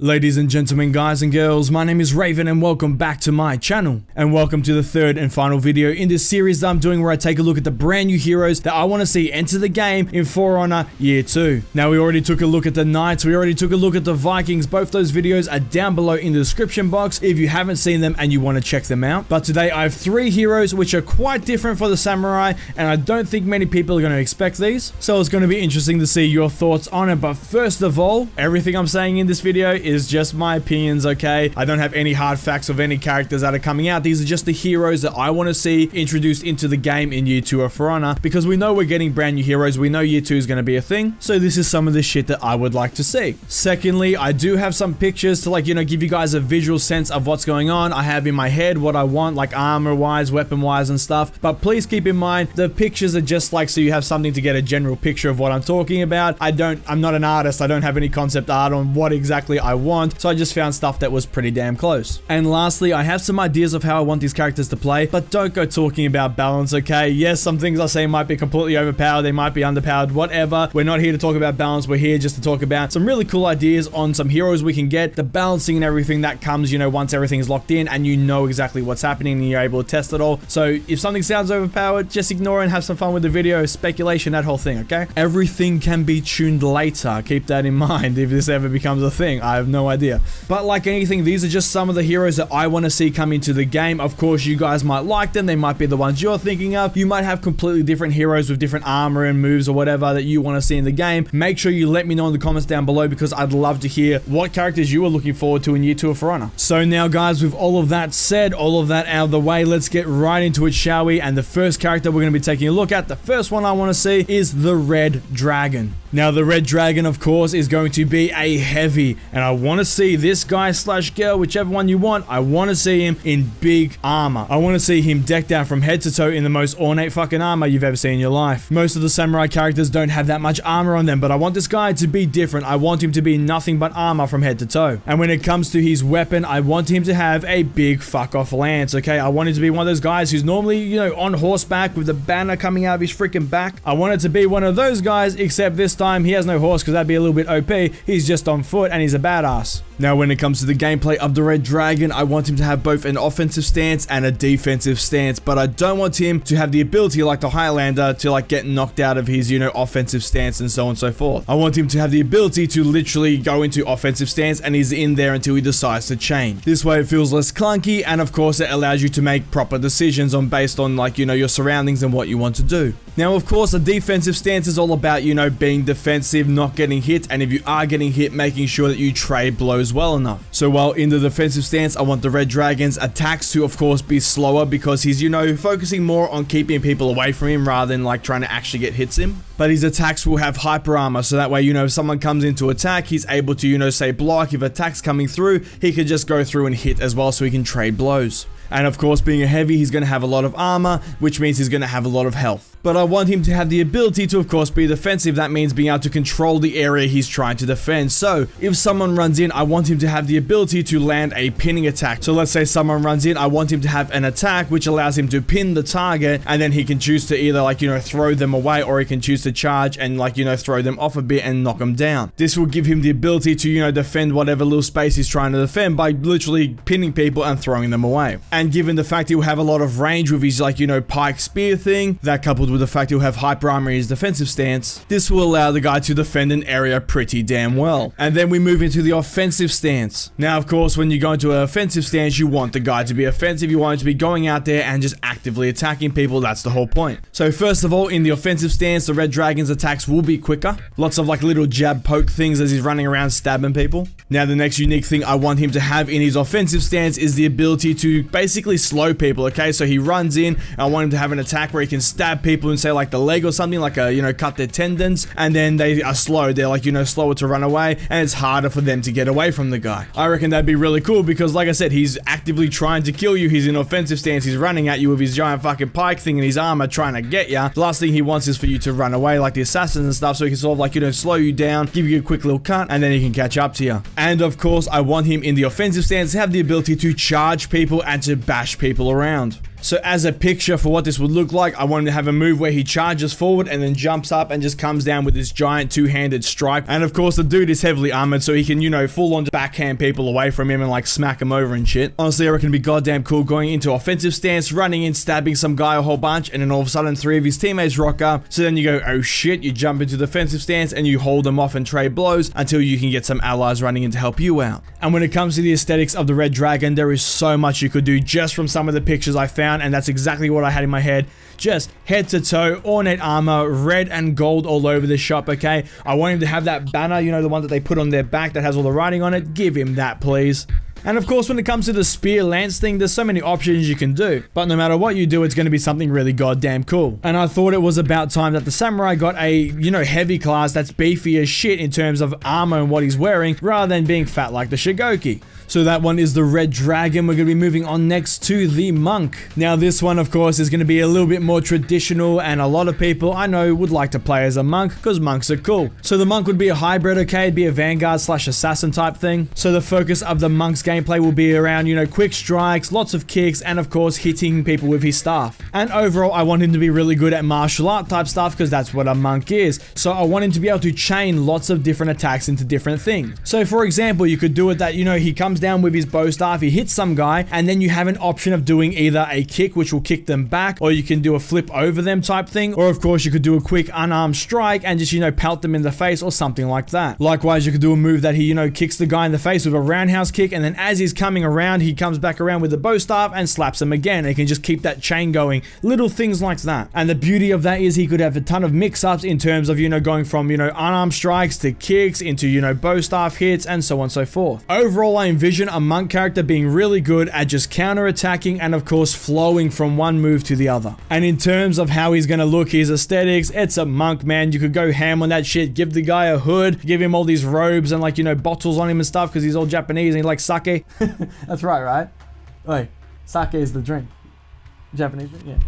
Ladies and gentlemen, guys and girls, my name is Raven and welcome back to my channel. And welcome to the third and final video in this series that I'm doing where I take a look at the brand new heroes that I want to see enter the game in For Honor Year 2. Now we already took a look at the Knights, we already took a look at the Vikings. Both those videos are down below in the description box if you haven't seen them and you want to check them out. But today I have three heroes which are quite different for the samurai and I don't think many people are going to expect these. So it's going to be interesting to see your thoughts on it. But first of all, everything I'm saying in this video is just my opinions, okay? I don't have any hard facts of any characters that are coming out. These are just the heroes that I want to see introduced into the game in Year 2 of For Honor, because we know we're getting brand new heroes. We know Year 2 is going to be a thing. So this is some of the shit that I would like to see. Secondly, I do have some pictures to give you guys a visual sense of what's going on. I have in my head what I want, like armor-wise, weapon-wise and stuff. But please keep in mind, the pictures are just like so you have something to get a general picture of what I'm talking about. I'm not an artist. I don't have any concept art on what exactly I want. So I just found stuff that was pretty damn close. And lastly, I have some ideas of how I want these characters to play, but don't go talking about balance, okay? Yes, some things I say might be completely overpowered, they might be underpowered, whatever. We're not here to talk about balance, we're here just to talk about some really cool ideas on some heroes we can get, the balancing and everything that comes, once everything's locked in and you know exactly what's happening and you're able to test it all. So if something sounds overpowered, just ignore it and have some fun with the video, speculation, that whole thing, okay? Everything can be tuned later, keep that in mind if this ever becomes a thing. I have no idea. But like anything, these are just some of the heroes that I want to see come into the game. Of course, you guys might like them. They might be the ones you're thinking of. You might have completely different heroes with different armor and moves or whatever that you want to see in the game. Make sure you let me know in the comments down below because I'd love to hear what characters you are looking forward to in Year 2 of For Honor. So now, guys, with all of that said, all of that out of the way, let's get right into it, shall we? And the first character we're going to be taking a look at, the first one I want to see is the Red Dragon. Now, the Red Dragon, of course, is going to be a heavy, and I want to see this guy slash girl, whichever one you want, I want to see him in big armor. I want to see him decked out from head to toe in the most ornate fucking armor you've ever seen in your life. Most of the samurai characters don't have that much armor on them, but I want this guy to be different. I want him to be nothing but armor from head to toe. And when it comes to his weapon, I want him to have a big fuck off lance, okay? I want him to be one of those guys who's normally, on horseback with the banner coming out of his freaking back. I want it to be one of those guys, except this time he has no horse because that'd be a little bit OP. He's just on foot and he's a badass. Now, when it comes to the gameplay of the Red Dragon, I want him to have both an offensive stance and a defensive stance, but I don't want him to have the ability like the Highlander to get knocked out of his, offensive stance and so on and so forth. I want him to have the ability to literally go into offensive stance and he's in there until he decides to change. This way it feels less clunky and of course it allows you to make proper decisions based on your surroundings and what you want to do. Now, of course, a defensive stance is all about, being defensive, not getting hit, and if you are getting hit, making sure that you trade blows well enough. So while in the defensive stance, I want the Red Dragon's attacks to, of course, be slower because he's, focusing more on keeping people away from him rather than, trying to actually get hits him. But his attacks will have hyper armor, so that way, if someone comes in to attack, he's able to, say block. If attacks coming through, he can just go through and hit as well so he can trade blows. And of course, being a heavy, he's going to have a lot of armor, which means he's going to have a lot of health. But I want him to have the ability to, of course, be defensive. That means being able to control the area he's trying to defend. So, if someone runs in, I want him to have the ability to land a pinning attack. So, let's say someone runs in, I want him to have an attack which allows him to pin the target, and then he can choose to either, throw them away, or he can choose to charge and, throw them off a bit and knock them down. This will give him the ability to, defend whatever little space he's trying to defend by literally pinning people and throwing them away. And given the fact he'll have a lot of range with his, pike spear thing, that coupled with the fact he'll have hyper armor in his defensive stance, this will allow the guy to defend an area pretty damn well. And then we move into the offensive stance. Now, of course, when you go into an offensive stance, you want the guy to be offensive. You want him to be going out there and just actively attacking people. That's the whole point. So first of all, in the offensive stance, the Red Dragon's attacks will be quicker. Lots of little jab poke things as he's running around stabbing people. Now, the next unique thing I want him to have in his offensive stance is the ability to basically slow people, okay? So he runs in, I want him to have an attack where he can stab people and say the leg or something, cut their tendons, and then they are slow. They're slower to run away, and it's harder for them to get away from the guy. I reckon that'd be really cool because, like I said, he's actively trying to kill you. He's in offensive stance. He's running at you with his giant fucking pike thing and his armor trying to get you. The last thing he wants is for you to run away like the assassins and stuff, so he can sort of slow you down, give you a quick little cut, and then he can catch up to you. And of course, I want him in the offensive stance to have the ability to charge people and to bash people around. So as a picture for what this would look like, I want him to have a move where he charges forward and then jumps up and just comes down with this giant two-handed strike. And of course, the dude is heavily armored, so he can, you know, full on backhand people away from him and like smack him over and shit. Honestly, I reckon it'd be goddamn cool going into offensive stance, running in, stabbing some guy a whole bunch, and then all of a sudden 3 of his teammates rock up. So then you go, oh shit, you jump into defensive stance and you hold them off and trade blows until you can get some allies running in to help you out. And when it comes to the aesthetics of the Red Dragon, there is so much you could do just from some of the pictures I found, and that's exactly what I had in my head. Just head to toe, ornate armor, red and gold all over the shop, okay? I want him to have that banner, you know, the one that they put on their back that has all the writing on it. Give him that, please. And of course, when it comes to the spear lance thing, there's so many options you can do. But no matter what you do, it's going to be something really goddamn cool. And I thought it was about time that the samurai got a, you know, heavy class that's beefy as shit in terms of armor and what he's wearing, rather than being fat like the Shigoki. So that one is the Red Dragon. We're going to be moving on next to the Monk. Now this one, of course, is going to be a little bit more traditional, and a lot of people I know would like to play as a Monk because monks are cool. So the Monk would be a hybrid, okay? It'd be a Vanguard / Assassin type thing. So the focus of the Monk's gameplay will be around, you know, quick strikes, lots of kicks, and of course hitting people with his staff. And overall, I want him to be really good at martial art type stuff because that's what a Monk is. So I want him to be able to chain lots of different attacks into different things. So for example, you could do it that, you know, he comes down with his bow staff, he hits some guy, and then you have an option of doing either a kick, which will kick them back, or you can do a flip over them type thing, or of course you could do a quick unarmed strike and just, you know, pelt them in the face or something like that. Likewise, you could do a move that he, you know, kicks the guy in the face with a roundhouse kick, and then as he's coming around, he comes back around with the bow staff and slaps him again, and he can just keep that chain going. Little things like that. And the beauty of that is he could have a ton of mix-ups in terms of, you know, going from, you know, unarmed strikes to kicks into, you know, bow staff hits and so on and so forth. Overall, I envision a Monk character being really good at just counter-attacking and of course flowing from one move to the other. And in terms of how he's gonna look, his aesthetics, it's a Monk, man. You could go ham on that shit, give the guy a hood, give him all these robes and like, you know, bottles on him and stuff because he's all Japanese and he likes sake. That's right? Wait, sake is the drink. Japanese drink, yeah.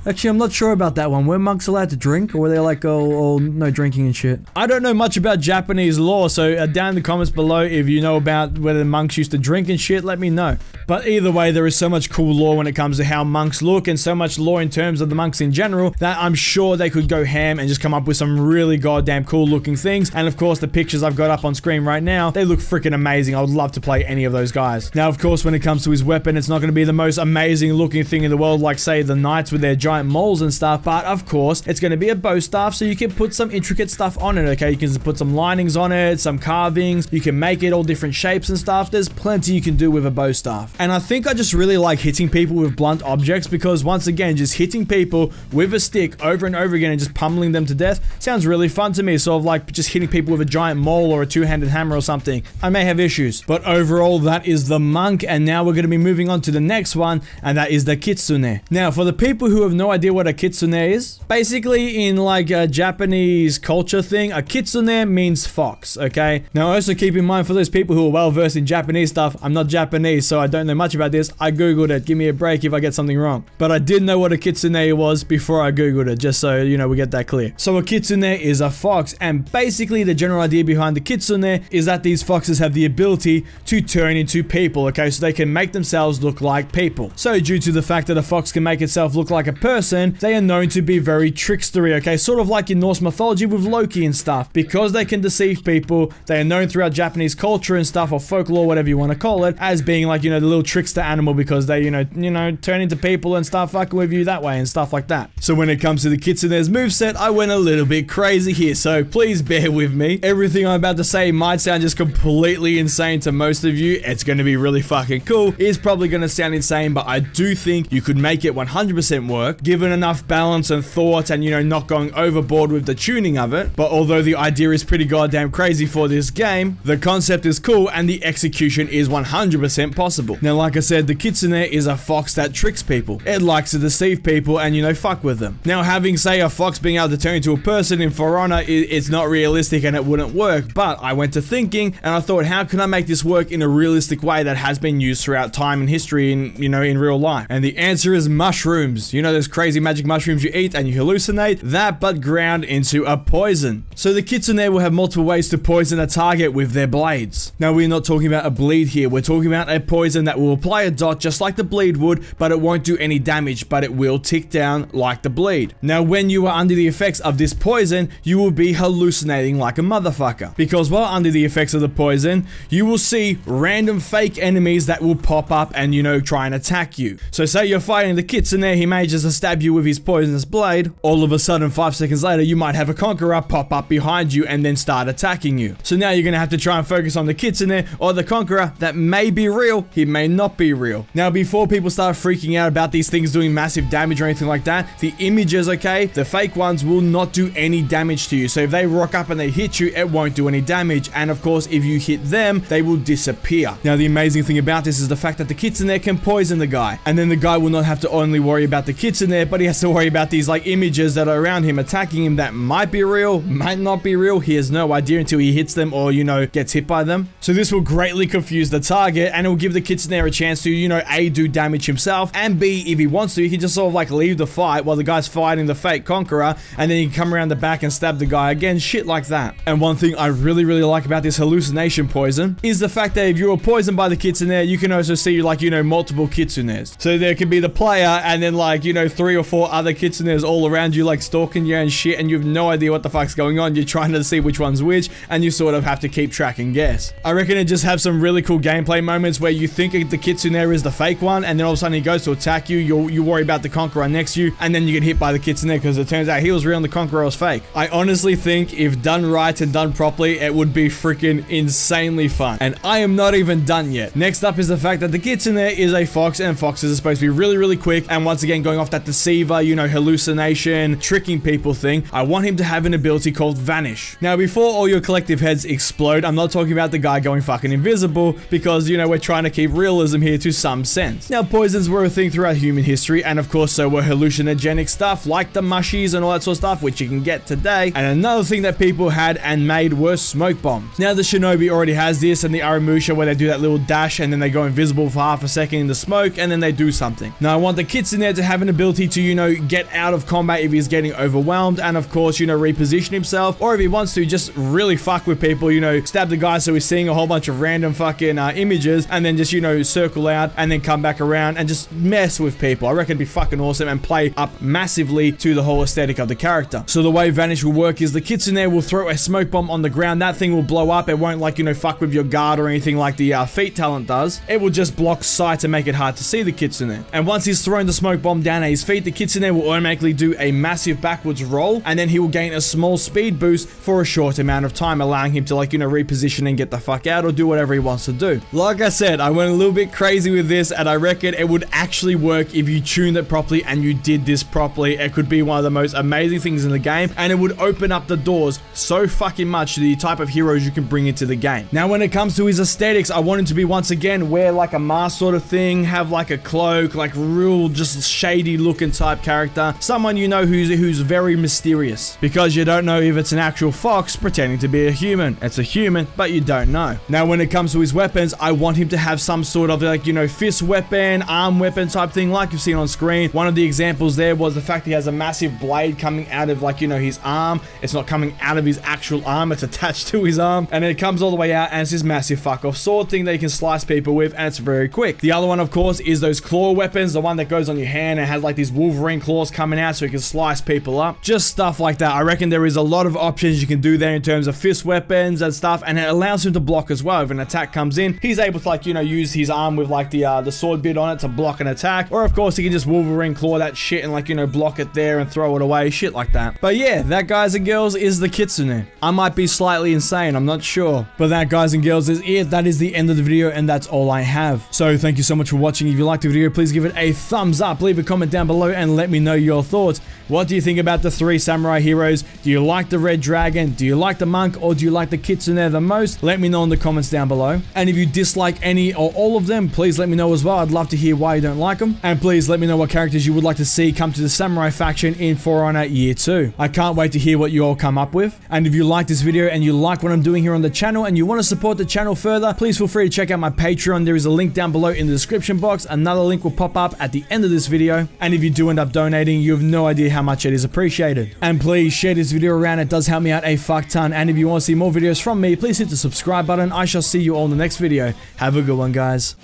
Actually, I'm not sure about that one. Were monks allowed to drink, or were they like, oh, no drinking and shit? I don't know much about Japanese law, so down in the comments below, if you know about whether monks used to drink and shit, let me know. But either way, there is so much cool lore when it comes to how monks look, and so much lore in terms of the monks in general, that I'm sure they could go ham and just come up with some really goddamn cool looking things. And of course, the pictures I've got up on screen right now, they look freaking amazing. I would love to play any of those guys. Now, of course, when it comes to his weapon, it's not going to be the most amazing looking thing in the world, like say the knights with their giant moles and stuff, but of course it's going to be a bow staff, so you can put some intricate stuff on it, okay? You can put some linings on it, some carvings, you can make it all different shapes and stuff. There's plenty you can do with a bow staff. And I think I just really like hitting people with blunt objects because once again, just hitting people with a stick over and over again and just pummeling them to death sounds really fun to me. Sort of like just hitting people with a giant mole or a two-handed hammer or something. I may have issues, but overall that is the monk, and now we're going to be moving on to the next one, and that is the Kitsune. Now, for the people who have no idea what a Kitsune is, basically in like a Japanese culture thing, a Kitsune means fox, okay? Now also keep in mind, for those people who are well versed in Japanese stuff, I'm not Japanese, so I don't know much about this. I googled it. Give me a break if I get something wrong. But I did know what a Kitsune was before I googled it, just so you know we get that clear. So a Kitsune is a fox, and basically the general idea behind the Kitsune is that these foxes have the ability to turn into people, okay? So they can make themselves look like people. So due to the fact that a fox can make itself look like a person, they are known to be very trickstery, okay? Sort of like in Norse mythology with Loki and stuff. Because they can deceive people, they are known throughout Japanese culture and stuff, or folklore, whatever you want to call it, as being like, you know, the little trickster animal, because they, you know, turn into people and start fucking with you that way and stuff like that. So when it comes to the Kitsune's moveset, I went a little bit crazy here, so please bear with me. Everything I'm about to say might sound just completely insane to most of you. It's going to be really fucking cool. It's probably going to sound insane, but I do think you could make it 100% work, given enough balance and thought and, you know, not going overboard with the tuning of it. But although the idea is pretty goddamn crazy for this game, the concept is cool and the execution is 100% possible. Now, like I said, the Kitsune is a fox that tricks people. It likes to deceive people and, you know, fuck with them. Now, having, say, a fox being able to turn into a person in For Honor, it's not realistic and it wouldn't work, but I went to thinking and I thought, how can I make this work in a realistic way that has been used throughout time and history in, you know, in real life? And the answer is mushrooms. You know, those crazy magic mushrooms you eat and you hallucinate, that but ground into a poison. So the Kitsune will have multiple ways to poison a target with their blades. Now we're not talking about a bleed here, we're talking about a poison that will apply a dot just like the bleed would, but it won't do any damage, but it will tick down like the bleed. Now when you are under the effects of this poison, you will be hallucinating like a motherfucker. Because while under the effects of the poison, you will see random fake enemies that will pop up and, you know, try and attack you. So say you're fighting the Kitsune, he manages to stab you with his poisonous blade. All of a sudden, 5 seconds later, you might have a conqueror pop up behind you and then start attacking you. So now you're gonna have to try and focus on the Kitsune or the conqueror that may be real, he may not be real. Now before people start freaking out about these things doing massive damage or anything like that, the images, okay, the fake ones will not do any damage to you. So if they rock up and they hit you, it won't do any damage. And of course, if you hit them, they will disappear. Now the amazing thing about this is the fact that the Kitsune can poison the guy, and then the guy will not have to only worry about the Kitsune, but he has to worry about these like images that are around him attacking him that might be real, might not be real. He has no idea until he hits them or, you know, gets hit by them. So this will greatly confuse the target, and it will give the Kitsune a chance to, you know, A, do damage himself, and B, if he wants to, he can just sort of like leave the fight while the guy's fighting the fake conqueror, and then he can come around the back and stab the guy again, shit like that. And one thing I really like about this hallucination poison is the fact that if you were poisoned by the Kitsune, you can also see, like, you know, multiple Kitsunes. So there could be the player and then, like, you know, 3 or 4 other Kitsunes all around you, like, stalking you and shit, and you have no idea what the fuck's going on. You're trying to see which one's which, and you sort of have to keep track and guess. I reckon it just have some really cool gameplay moments where you think the Kitsune is the fake one, and then all of a sudden he goes to attack you, you worry about the conqueror next to you, and then you get hit by the Kitsune because it turns out he was real and the conqueror was fake. I honestly think if done right and done properly, it would be freaking insanely fun. And I am not even done yet. Next up is the fact that the Kitsune is a fox, and foxes are supposed to be really quick, and once again going off that deceiver, you know, hallucination, tricking people thing, I want him to have an ability called Vanish. Now before all your collective heads explode, I'm not talking about the guy going fucking invisible, because, you know, we're trying to keep realism here to some sense. Now poisons were a thing throughout human history, and of course so were hallucinogenic stuff like the mushies and all that sort of stuff, which you can get today. And another thing that people had and made were smoke bombs. Now the Shinobi already has this, and the Aramusha, where they do that little dash and then they go invisible for half a second in the smoke and then they do something. Now I want the Kitsune to have an ability to, you know, get out of combat if he's getting overwhelmed, and of course, you know, reposition himself, or if he wants to just really fuck with people, you know, stab the guy so he's seeing a whole bunch of random fucking images, and then just, you know, circle out and then come back around and just mess with people. I reckon it'd be fucking awesome and play up massively to the whole aesthetic of the character. So the way Vanish will work is the Kitsune will throw a smoke bomb on the ground. That thing will blow up. It won't, like, you know, fuck with your guard or anything like the feet talent does. It will just block sight and make it hard to see the Kitsune. And once he's thrown the smoke bomb down at his feet, the Kitsune will automatically do a massive backwards roll, and then he will gain a small speed boost for a short amount of time, allowing him to, like, you know, reposition and get the fuck out or do whatever he wants to do. Like I said, I went a little bit crazy with this, and I reckon it would actually work if you tuned it properly and you did this properly. It could be one of the most amazing things in the game, and it would open up the doors so fucking much to the type of heroes you can bring into the game. Now when it comes to his aesthetics, I want him to be, once again, wear like a mask sort of thing, have like a cloak, like real just shady looking type character, someone, you know, who's very mysterious, because you don't know if it's an actual fox pretending to be a human. It's a human, but you don't know. Now when it comes to his weapons, I want him to have some sort of, like, you know, fist weapon, arm weapon type thing like you've seen on screen. One of the examples there was the fact he has a massive blade coming out of, like, you know, his arm. It's not coming out of his actual arm, it's attached to his arm, and it comes all the way out, and it's this massive fuck off sword thing that you can slice people with, and it's very quick. The other one, of course, is those claw weapons, the one that goes on your hand and has like these Wolverine claws coming out so you can slice people up. Just stuff like that. I reckon there is a lot of options you can do there in terms of fist weapons and stuff, and it allows him to block as well. If an attack comes in, he's able to, like, you know, use his arm with like the sword bit on it to block an attack, or of course he can just Wolverine claw that shit and, like, you know, block it there and throw it away, shit like that. But yeah, that, guys and girls, is the Kitsune. I might be slightly insane, I'm not sure, but that, guys and girls, is it. That is the end of the video, and that's all I have. So thank you so much for watching. If you liked the video, please give it a thumbs up, leave a comment down below and let me know your thoughts. What do you think about the 3 samurai heroes? Do you like the red dragon? Do you like the monk? Or do you like the Kitsune the most? Let me know in the comments down below. And if you dislike any or all of them, please let me know as well. I'd love to hear why you don't like them. And please let me know what characters you would like to see come to the samurai faction in For Honor Year 2. I can't wait to hear what you all come up with. And if you like this video and you like what I'm doing here on the channel and you want to support the channel further, please feel free to check out my Patreon. There is a link down below in the description box. Another link will pop up at the end of this video. And And if you do end up donating, you have no idea how much it is appreciated. And please share this video around, it does help me out a fuck ton. And if you want to see more videos from me, please hit the subscribe button. I shall see you all in the next video. Have a good one, guys.